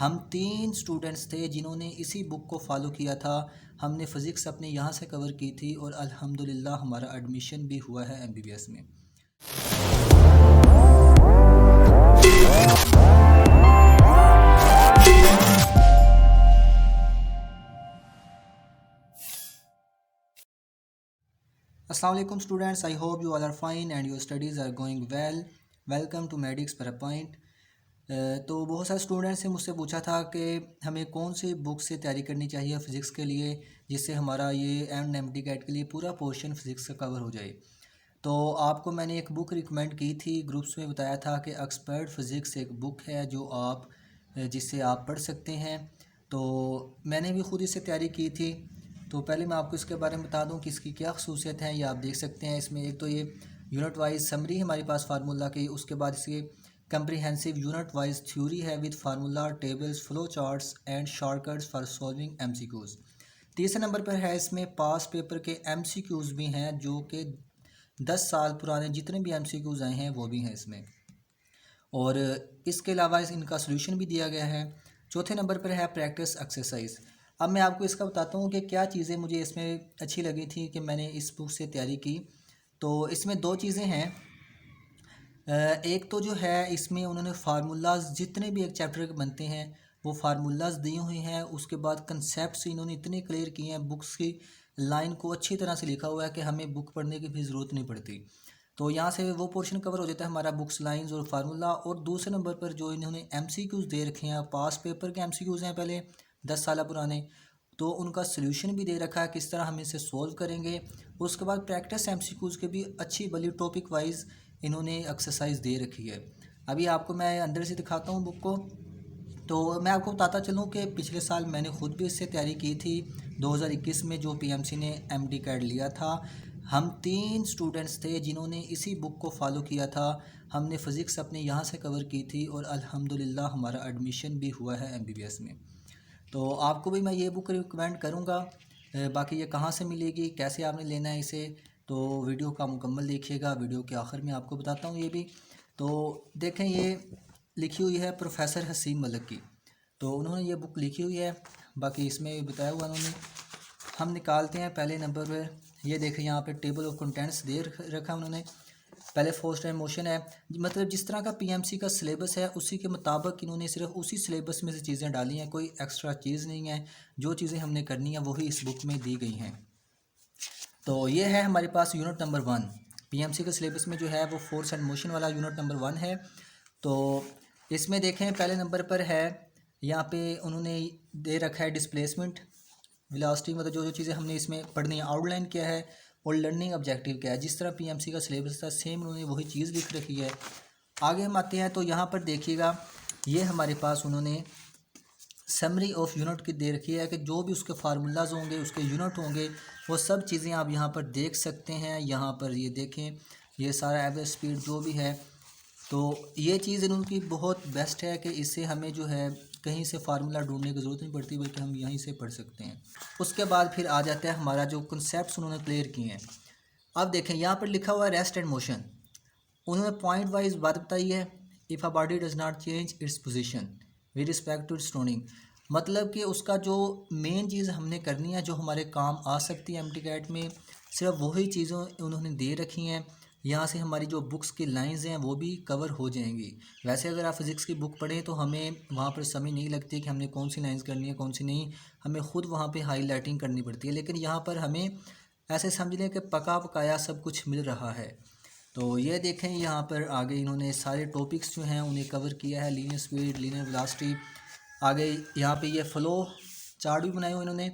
हम 3 स्टूडेंट्स थे जिन्होंने इसी बुक को फॉलो किया था। हमने फ़िज़िक्स अपने यहाँ से कवर की थी और अल्हम्दुलिल्लाह हमारा एडमिशन भी हुआ है एमबीबीएस में। अस्सलाम वालेकुम students, I hope you all are fine and your studies are going well. Welcome to Medics पर अ पॉइंट। तो बहुत सारे स्टूडेंट्स ने मुझसे पूछा था कि हमें कौन सी बुक से तैयारी करनी चाहिए फ़िज़िक्स के लिए, जिससे हमारा ये एंड एमटी कैट के लिए पूरा पोर्शन फ़िज़िक्स का कवर हो जाए। तो आपको मैंने एक बुक रिकमेंड की थी, ग्रुप्स में बताया था कि एक्सपर्ट फ़िज़िक्स एक बुक है जो आप जिससे आप पढ़ सकते हैं। तो मैंने भी ख़ुद इससे तैयारी की थी। तो पहले मैं आपको इसके बारे में बता दूं कि इसकी क्या ख़ुसूसियत है। ये आप देख सकते हैं, इसमें एक तो ये यूनिट वाइज समरी है हमारे पास फार्मूला की, उसके बाद इसके कंप्रीहेंसिव यूनिट वाइज थ्योरी है with formula, tables, flow charts and shortcuts for solving MCQs. तीसरे नंबर पर है इसमें पास पेपर के एमसीक्यूज़ भी हैं, जो कि 10 साल पुराने जितने भी एमसीक्यूज़ आए हैं वो भी हैं इसमें, और इसके अलावा इनका सोल्यूशन भी दिया गया है। चौथे नंबर पर है प्रैक्टिस एक्सरसाइज। अब मैं आपको इसका बताता हूँ कि क्या चीज़ें मुझे इसमें अच्छी लगी थी कि मैंने इस बुक से तैयारी की। तो इसमें दो चीज़ें हैं। एक तो जो है इसमें उन्होंने फार्मूलाज जितने भी एक चैप्टर के बनते हैं वो फार्मूलाज दिए हुए हैं। उसके बाद कंसेप्ट्स इन्होंने इतने क्लियर किए हैं, बुक्स की लाइन को अच्छी तरह से लिखा हुआ है कि हमें बुक पढ़ने की भी ज़रूरत नहीं पड़ती। तो यहाँ से वो पोर्शन कवर हो जाता है हमारा, बुक्स, लाइंस और फार्मूला। और दूसरे नंबर पर जो इन्होंने एमसीक्यूज़ दे रखे हैं, पास पेपर के एमसीक्यूज़ हैं पहले 10 साल पुराने, तो उनका सोल्यूशन भी दे रखा है किस तरह हम इसे सॉल्व करेंगे। उसके बाद प्रैक्टिस एमसीक्यूज़ के भी अच्छी भली टॉपिक वाइज इन्होंने एक्सरसाइज दे रखी है। अभी आपको मैं अंदर से दिखाता हूँ बुक को। तो मैं आपको बताता चलूँ कि पिछले साल मैंने ख़ुद भी इससे तैयारी की थी, 2021 में जो पीएमसी ने एमडी कैट लिया था। हम 3 स्टूडेंट्स थे जिन्होंने इसी बुक को फॉलो किया था। हमने फ़िज़िक्स अपने यहाँ से कवर की थी और अल्हम्दुलिल्लाह हमारा एडमिशन भी हुआ है एमबीबीएस में। तो आपको भी मैं ये बुक रिकमेंड करूँगा। बाकी ये कहाँ से मिलेगी, कैसे आपने लेना है इसे, तो वीडियो का मुकम्मल देखिएगा। वीडियो के आखिर में आपको बताता हूँ ये भी। तो देखें, ये लिखी हुई है प्रोफेसर हसीम मलिक की, तो उन्होंने ये बुक लिखी हुई है। बाकी इसमें बताया हुआ उन्होंने। हम निकालते हैं पहले नंबर पर। ये देखें, यहाँ पे टेबल ऑफ कंटेंट्स दे रखा उन्होंने। पहले फोर्स टाइम मोशन है, मतलब जिस तरह का पीएमसी का सिलेबस है उसी के मुताबिक इन्होंने सिर्फ उसी सिलेबस में से चीज़ें डाली हैं, कोई एक्स्ट्रा चीज़ नहीं है। जो चीज़ें हमने करनी है वही इस बुक में दी गई हैं। तो ये है हमारे पास यूनिट नंबर 1। पीएमसी के सिलेबस में जो है वो फोर्स एंड मोशन वाला यूनिट नंबर 1 है। तो इसमें देखें पहले नंबर पर है, यहाँ पे उन्होंने दे रखा है डिस्प्लेसमेंट, वेलोसिटी, मतलब जो जो चीज़ें हमने इसमें पढ़नी है, आउटलाइन क्या है और लर्निंग ऑब्जेक्टिव क्या है। जिस तरह पीएमसी का सिलेबस था सेम उन्होंने वही चीज़ लिख रखी है। आगे हम आते हैं तो यहाँ पर देखिएगा, ये हमारे पास उन्होंने समरी ऑफ यूनिट की दे रखी है कि जो भी उसके फार्मूलाज होंगे, उसके यूनिट होंगे, वो सब चीज़ें आप यहाँ पर देख सकते हैं। यहाँ पर ये देखें, ये सारा एवरेज स्पीड जो भी है, तो ये चीज़ इनकी बहुत बेस्ट है कि इससे हमें जो है कहीं से फार्मूला ढूंढने की ज़रूरत नहीं पड़ती, बल्कि हम यहीं से पढ़ सकते हैं। उसके बाद फिर आ जाता है हमारा जो कॉन्सेप्ट्स उन्होंने क्लियर किए हैं। अब देखें, यहाँ पर लिखा हुआ है रेस्ट एंड मोशन। उन्होंने पॉइंट वाइज बात बताई है। If a body does not change its position with respect to its turning, मतलब कि उसका जो मेन चीज़ हमने करनी है, जो हमारे काम आ सकती है एमटी कैट में, सिर्फ वही चीज़ें उन्होंने दे रखी हैं। यहाँ से हमारी जो बुक्स की लाइंस हैं वो भी कवर हो जाएंगी। वैसे अगर आप फिज़िक्स की बुक पढ़ें तो हमें वहाँ पर समझ नहीं लगती कि हमने कौन सी लाइंस करनी है कौन सी नहीं, हमें ख़ुद वहाँ पे हाईलाइटिंग करनी पड़ती है। लेकिन यहाँ पर हमें ऐसे समझ लें कि पका पकाया सब कुछ मिल रहा है। तो ये देखें, यहाँ पर आगे इन्होंने सारे टॉपिक्स जो हैं उन्हें कवर किया है, लीनियर स्पीड, लीनियर वेलोसिटी। आगे यहाँ पे ये फ़्लो चार्ट भी बनाए हुए इन्होंने,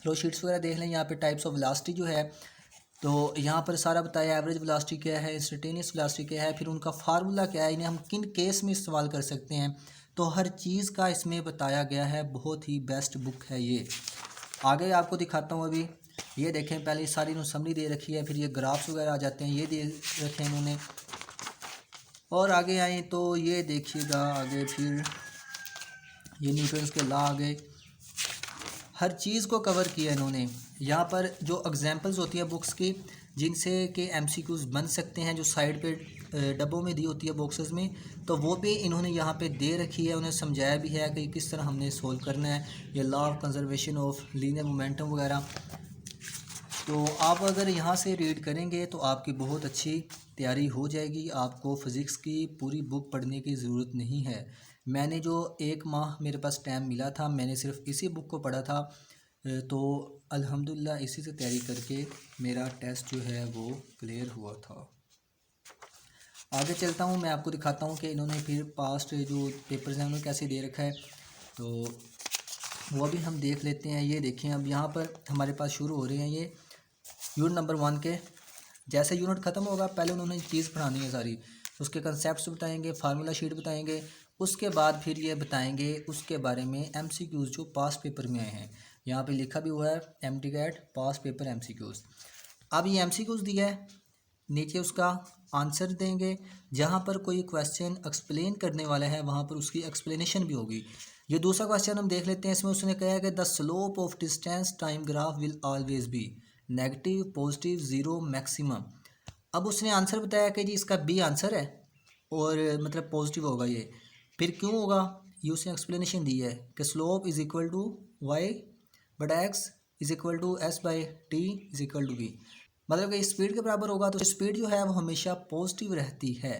फ्लो शीट्स वगैरह देख लें। यहाँ पे टाइप्स ऑफ वेलोसिटी जो है, तो यहाँ पर सारा बताया, एवरेज वेलोसिटी क्या है, इंस्टेंटेनियस वेलोसिटी क्या है, फिर उनका फार्मूला क्या है, इन्हें हम किन केस में इस्तेमाल कर सकते हैं। तो हर चीज़ का इसमें बताया गया है। बहुत ही बेस्ट बुक है ये। आगे आपको दिखाता हूँ अभी। ये देखें, पहले सारी इन्होंने समरी दे रखी है, फिर ये ग्राफ्स वगैरह आ जाते हैं, ये दे रखे हैं इन्होंने। और आगे आए तो ये देखिएगा, आगे फिर ये न्यूटन्स के लॉ आ गए। हर चीज़ को कवर किया इन्होंने। यहाँ पर जो एग्जांपल्स होती है बुक्स की, जिनसे कि एमसीक्यूज़ बन सकते हैं, जो साइड पे डब्बों में दी होती है बॉक्सेस में, तो वो भी इन्होंने यहाँ पे दे रखी है। उन्हें समझाया भी है कि किस तरह हमने सोल्व करना है, ये law of conservation of linear momentum वगैरह। तो आप अगर यहाँ से रीड करेंगे तो आपकी बहुत अच्छी तैयारी हो जाएगी। आपको फ़िज़िक्स की पूरी बुक पढ़ने की ज़रूरत नहीं है। मैंने जो 1 माह मेरे पास टाइम मिला था, मैंने सिर्फ इसी बुक को पढ़ा था। तो अल्हम्दुलिल्लाह इसी से तैयारी करके मेरा टेस्ट जो है वो क्लियर हुआ था। आगे चलता हूँ, मैं आपको दिखाता हूँ कि इन्होंने फिर पास्ट जो पेपर्स हैं उन्होंने कैसे दे रखा है, तो वो भी हम देख लेते हैं। ये देखें, अब यहाँ पर हमारे पास शुरू हो रहे हैं ये यूनिट नंबर 1 के। जैसे यूनिट ख़त्म होगा पहले उन्होंने चीज़ पढ़ानी है सारी, उसके कंसेप्ट्स बताएंगे, फार्मूला शीट बताएंगे, उसके बाद फिर ये बताएंगे उसके बारे में एमसीक्यूज़ जो पास पेपर में आए हैं। यहाँ पे लिखा भी हुआ है MTCAT पास पेपर एमसीक्यूज़। अब ये एमसीक्यूज़ दिया है, नीचे उसका आंसर देंगे। जहाँ पर कोई क्वेश्चन एक्सप्लेन करने वाला है वहाँ पर उसकी एक्सप्लेनेशन भी होगी। ये दूसरा क्वेश्चन हम देख लेते हैं। इसमें उसने कहा है कि the slope of distance time graph will always be negative, positive, zero, maximum. अब उसने आंसर बताया कि जी इसका बी आंसर है और मतलब पॉजिटिव होगा ये। फिर क्यों होगा ये उसने एक्सप्लेनेशन दी है कि slope is equal to y but x is equal to s by t is equal to b. मतलब कि स्पीड के बराबर होगा, तो स्पीड जो है वो हमेशा पॉजिटिव रहती है।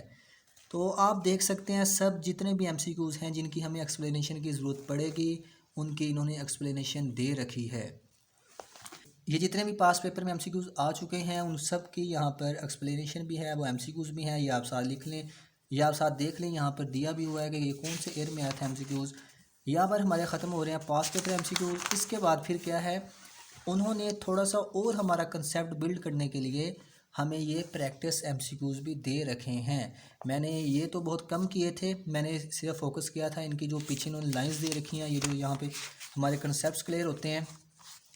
तो आप देख सकते हैं सब जितने भी एमसीक्यूज़ हैं जिनकी हमें एक्सप्लेनेशन की ज़रूरत पड़ेगी उनकी इन्होंने एक्सप्लेनेशन दे रखी है। ये जितने भी पास पेपर में एमसीक्यूज़ आ चुके हैं उन सब की यहाँ पर एक्सप्लेनेशन भी है, वो एमसीक्यूज़ भी हैं। ये आप साथ लिख लें, ये आप साथ देख लें। यहाँ पर दिया भी हुआ है कि ये कौन से ईयर में आया था एमसीक्यूज़। यहाँ पर हमारे ख़त्म हो रहे हैं पास पेपर एमसीक्यूज़। इसके बाद फिर क्या है, उन्होंने थोड़ा सा और हमारा कंसेप्ट बिल्ड करने के लिए हमें ये प्रैक्टिस एमसीक्यूज़ भी दे रखे हैं। मैंने ये तो बहुत कम किए थे, मैंने सिर्फ फोकस किया था इनकी जो पीछे इन्होंने लाइंस दे रखी हैं, ये जो यहाँ पे हमारे कंसेप्ट क्लियर होते हैं,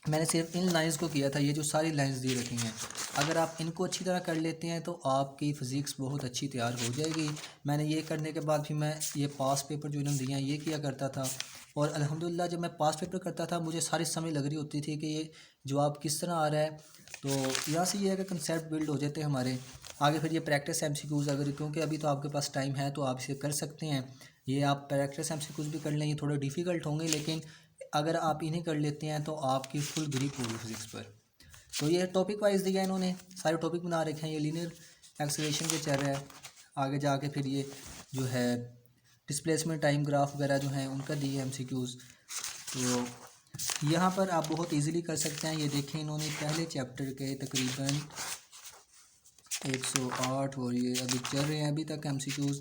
मैंने सिर्फ इन लाइंस को किया था। ये जो सारी लाइंस दी रखी हैं, अगर आप इनको अच्छी तरह कर लेते हैं तो आपकी फ़िज़िक्स बहुत अच्छी तैयार हो जाएगी। मैंने ये करने के बाद फिर मैं ये पास पेपर जो इन्होंने दिए हैं ये किया करता था, और अल्हम्दुलिल्लाह जब मैं पास पेपर करता था मुझे सारी समझ लग रही होती थी कि ये जवाब किस तरह आ रहा है। तो यहाँ से ये है कि कंसेप्ट बिल्ड हो जाते हैं हमारे। आगे फिर ये प्रैक्टिस एमसीक्यूज़, अगर क्योंकि अभी तो आपके पास टाइम है तो आप इसे कर सकते हैं। ये आप प्रैक्टिस एमसीक्यूज़ भी कर लें, ये थोड़े डिफ़िकल्ट होंगे लेकिन अगर आप इन्हें कर लेते हैं तो आपकी फुल ग्रिप होगी फिज़िक्स पर। तो ये टॉपिक वाइज दिया है इन्होंने, सारे टॉपिक बना रखे हैं। ये लीनियर एक्सेलरेशन के चल रहा है, आगे जाके फिर ये जो है डिस्प्लेसमेंट टाइम ग्राफ वगैरह जो हैं उनका दिए है एमसीक्यूज़। तो यहाँ पर आप बहुत इजीली कर सकते हैं। ये देखें, इन्होंने पहले चैप्टर के तकरीबन 108 और ये अभी चल रहे हैं अभी तक एमसीक्यूज़,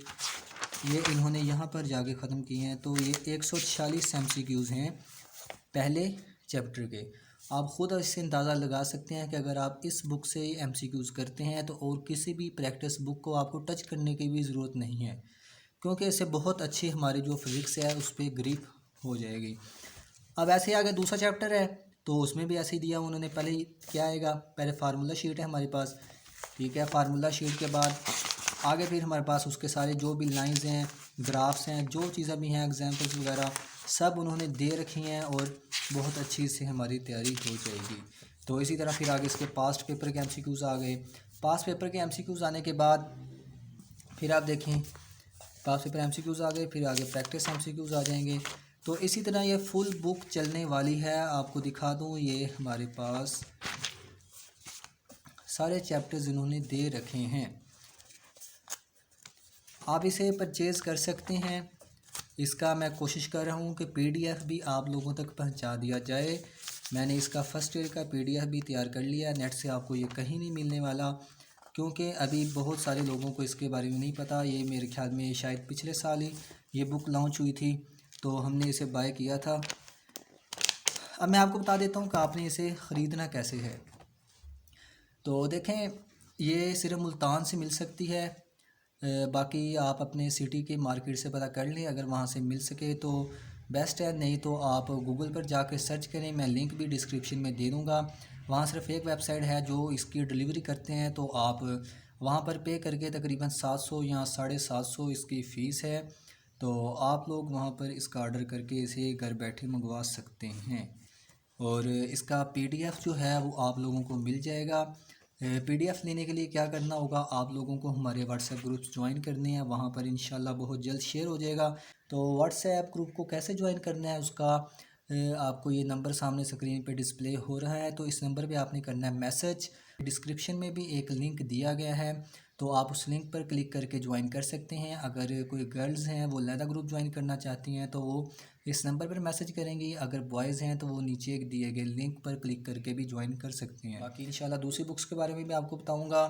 ये इन्होंने यहाँ पर जाके ख़त्म किए हैं। तो ये 146 एमसीक्यूज़ हैं पहले चैप्टर के। आप ख़ुद इससे अंदाज़ा लगा सकते हैं कि अगर आप इस बुक से एमसीक्यूज़ करते हैं तो और किसी भी प्रैक्टिस बुक को आपको टच करने की भी ज़रूरत नहीं है, क्योंकि इससे बहुत अच्छी हमारी जो फिज़िक्स है उस पर ग्रिप हो जाएगी। अब ऐसे आगे दूसरा चैप्टर है तो उसमें भी ऐसे ही दिया उन्होंने। पहले क्या आएगा, पहले फार्मूला शीट है हमारे पास, ठीक है। फार्मूला शीट के बाद आगे फिर हमारे पास उसके सारे जो भी लाइंस हैं, ग्राफ्स हैं, जो चीज़ें भी हैं, एग्जांपल्स वगैरह सब उन्होंने दे रखी हैं और बहुत अच्छी से हमारी तैयारी हो जाएगी। तो इसी तरह फिर आगे इसके पास्ट पेपर के एमसीक्यूज़ आ गए। पास्ट पेपर के एमसीक्यूज़ आने के बाद फिर आप देखें पास्ट पेपर एमसीक्यूज़ आ गए, फिर आगे प्रैक्टिस एमसीक्यूज़ आ जाएंगे। तो इसी तरह ये फुल बुक चलने वाली है। आपको दिखा दूँ, ये हमारे पास सारे चैप्टर्स इन्होंने दे रखे हैं, आप इसे परचेज़ कर सकते हैं। इसका मैं कोशिश कर रहा हूँ कि पीडीएफ भी आप लोगों तक पहुँचा दिया जाए। मैंने इसका फ़र्स्ट ईयर का पीडीएफ भी तैयार कर लिया, नेट से आपको ये कहीं नहीं मिलने वाला, क्योंकि अभी बहुत सारे लोगों को इसके बारे में नहीं पता। ये मेरे ख्याल में शायद पिछले साल ही ये बुक लॉन्च हुई थी, तो हमने इसे बाय किया था। अब मैं आपको बता देता हूँ कि आपने इसे ख़रीदना कैसे है। तो देखें, ये सिर्फ मुल्तान से मिल सकती है, बाकी आप अपने सिटी के मार्केट से पता कर लें, अगर वहाँ से मिल सके तो बेस्ट है, नहीं तो आप गूगल पर जाकर सर्च करें। मैं लिंक भी डिस्क्रिप्शन में दे दूँगा। वहाँ सिर्फ एक वेबसाइट है जो इसकी डिलीवरी करते हैं, तो आप वहाँ पर पे करके तकरीबन 700 या 750 इसकी फ़ीस है। तो आप लोग वहाँ पर इसका ऑर्डर करके इसे घर बैठे मंगवा सकते हैं, और इसका पीडीएफ जो है वो आप लोगों को मिल जाएगा। पीडीएफ लेने के लिए क्या करना होगा, आप लोगों को हमारे व्हाट्सएप ग्रुप्स ज्वाइन करने हैं, वहाँ पर इंशाल्लाह बहुत जल्द शेयर हो जाएगा। तो व्हाट्सएप ग्रुप को कैसे ज्वाइन करना है उसका आपको ये नंबर सामने स्क्रीन पे डिस्प्ले हो रहा है, तो इस नंबर पे आपने करना है मैसेज। डिस्क्रिप्शन में भी एक लिंक दिया गया है, तो आप उस लिंक पर क्लिक करके ज्वाइन कर सकते हैं। अगर कोई गर्ल्स हैं वो लैदा ग्रुप ज्वाइन करना चाहती हैं तो वो इस नंबर पर मैसेज करेंगी, अगर बॉयज़ हैं तो वो नीचे एक दिए गए लिंक पर क्लिक करके भी ज्वाइन कर सकते हैं। बाकी इंशाल्लाह दूसरी बुक्स के बारे में भी आपको बताऊँगा।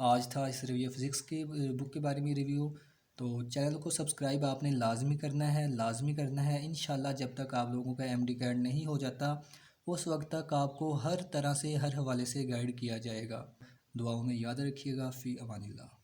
आज था सिर्फ ये फिज़िक्स की बुक के बारे में रिव्यू। तो चैनल को सब्सक्राइब आपने लाजमी करना है, लाजमी करना है। इंशाल्लाह जब तक आप लोगों का एमडी कार्ड नहीं हो जाता उस वक्त तक आपको हर तरह से हर हवाले से गाइड किया जाएगा। दुआओं में याद रखिएगा। फ़ी अमानिल्लाह।